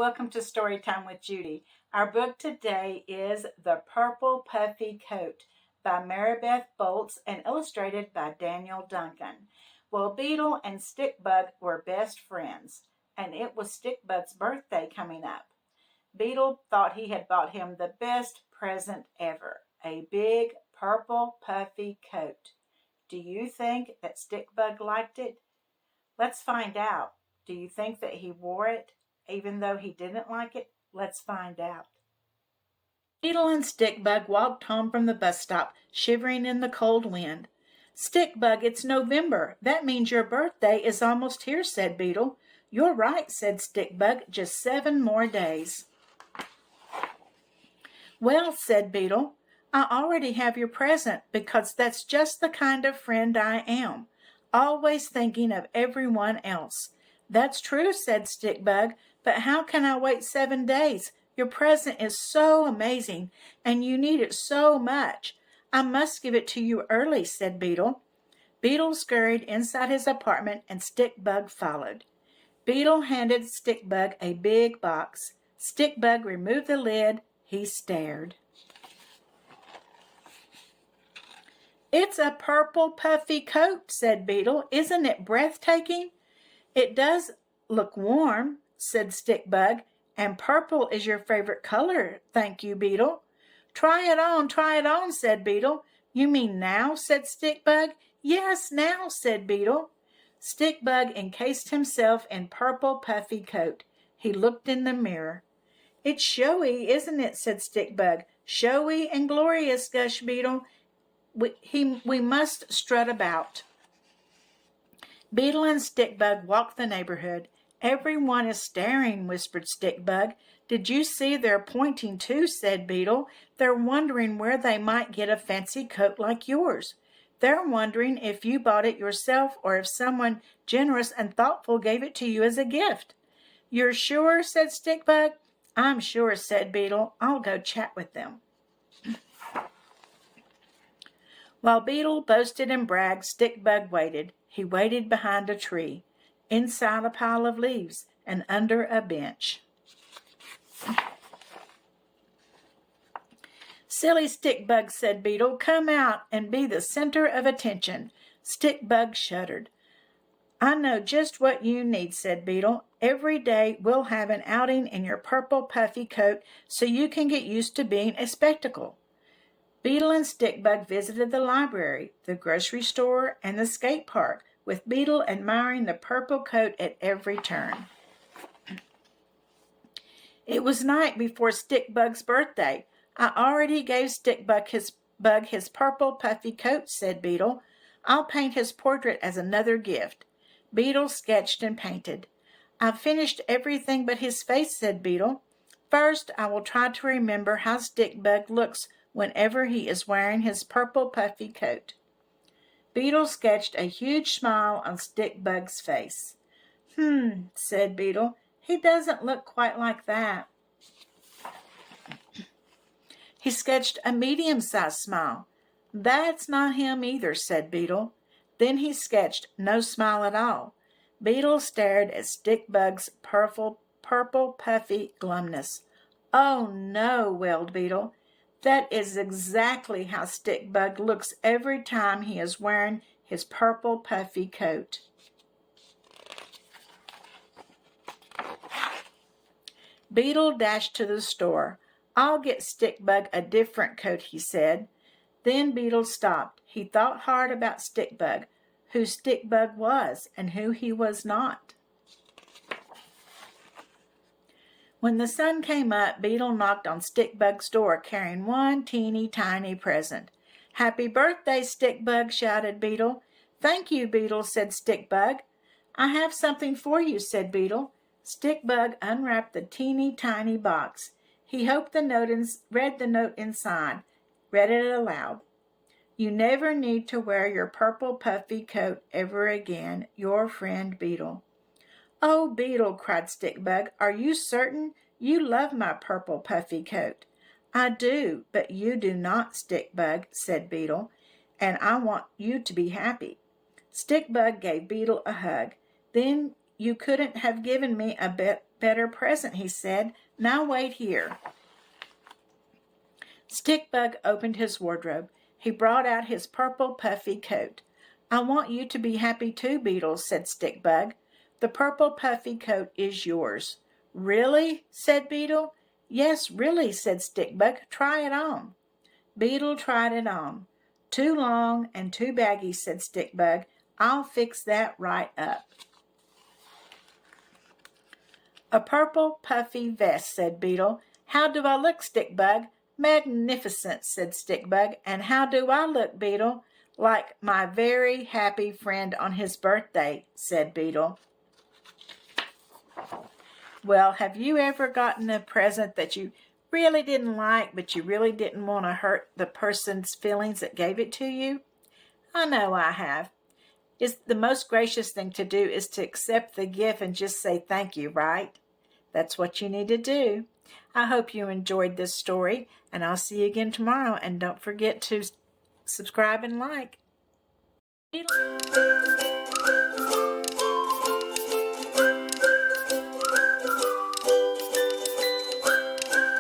welcome to Storytime with Judy. Our book today is The Purple Puffy Coat by Maribeth Bolts and illustrated by Daniel Duncan. Well, Beetle and Stickbug were best friends, and it was Stickbug's birthday coming up. Beetle thought he had bought him the best present ever, a big purple puffy coat. Do you think that Stickbug liked it? Let's find out. Do you think that he wore it, even though he didn't like it? Let's find out. Beetle and Stickbug walked home from the bus stop, shivering in the cold wind. Stickbug, it's November. That means your birthday is almost here, said Beetle. You're right, said Stickbug. Just 7 more days. Well, said Beetle, I already have your present because that's just the kind of friend I am, always thinking of everyone else. That's true, said Stickbug, but how can I wait 7 days? Your present is so amazing, and you need it so much. I must give it to you early, said Beetle. Beetle scurried inside his apartment, and Stickbug followed. Beetle handed Stickbug a big box. Stickbug removed the lid. He stared. It's a purple puffy coat, said Beetle. Isn't it breathtaking? It does look warm, said Stickbug, and purple is your favorite color, thank you, Beetle. Try it on, said Beetle. You mean now, said Stickbug. Yes, now, said Beetle. Stickbug encased himself in purple puffy coat. He looked in the mirror. It's showy, isn't it, said Stickbug. Showy and glorious, gushed Beetle. We must strut about. Beetle and Stickbug walked the neighborhood. Everyone is staring, whispered Stickbug. Did you see they're pointing too, said Beetle. They're wondering where they might get a fancy coat like yours. They're wondering if you bought it yourself or if someone generous and thoughtful gave it to you as a gift. You're sure, said Stickbug. I'm sure, said Beetle. I'll go chat with them. While Beetle boasted and bragged, Stickbug waited. He waited behind a tree, inside a pile of leaves, and under a bench. Silly Stickbug, said Beetle, come out and be the center of attention. Stickbug shuddered. I know just what you need, said Beetle. Every day we'll have an outing in your purple puffy coat so you can get used to being a spectacle. Beetle and Stickbug visited the library, the grocery store, and the skate park, with Beetle admiring the purple coat at every turn. It was night before Stickbug's birthday. I already gave Stickbug his purple puffy coat, said Beetle. I'll paint his portrait as another gift. Beetle sketched and painted. I've finished everything but his face, said Beetle. First, I will try to remember how Stickbug looks whenever he is wearing his purple puffy coat. Beetle sketched a huge smile on Stickbug's face. Said Beetle. He doesn't look quite like that. He sketched a medium-sized smile. That's not him either, said Beetle. Then he sketched no smile at all. Beetle stared at Stickbug's purple puffy glumness. Oh no, wailed Beetle. That is exactly how Stickbug looks every time he is wearing his purple puffy coat. Beetle dashed to the store. I'll get Stickbug a different coat, he said. Then Beetle stopped. He thought hard about Stickbug, who Stickbug was and who he was not. When the sun came up, Beetle knocked on Stickbug's door carrying one teeny tiny present. Happy birthday, Stickbug, shouted Beetle. Thank you, Beetle, said Stickbug. I have something for you, said Beetle. Stickbug unwrapped the teeny tiny box. He read the note inside, read it aloud. You never need to wear your purple puffy coat ever again. Your friend Beetle. Oh, Beetle, cried Stickbug, are you certain? You love my purple puffy coat. I do, but you do not, Stickbug, said Beetle, and I want you to be happy. Stickbug gave Beetle a hug. Then you couldn't have given me a better present, he said. Now wait here. Stickbug opened his wardrobe. He brought out his purple puffy coat. I want you to be happy too, Beetle, said Stickbug. The purple puffy coat is yours. Really? Said Beetle. Yes, really, said Stickbug. Try it on. Beetle tried it on. Too long and too baggy, said Stickbug. I'll fix that right up. A purple puffy vest, said Beetle. How do I look, Stickbug? Magnificent, said Stickbug. And how do I look, Beetle? Like my very happy friend on his birthday, said Beetle. Well, have you ever gotten a present that you really didn't like, but you really didn't want to hurt the person's feelings that gave it to you? I know I have. It's the most gracious thing to do is to accept the gift and just say thank you, right? That's what you need to do. I hope you enjoyed this story, and I'll see you again tomorrow. And don't forget to subscribe and like.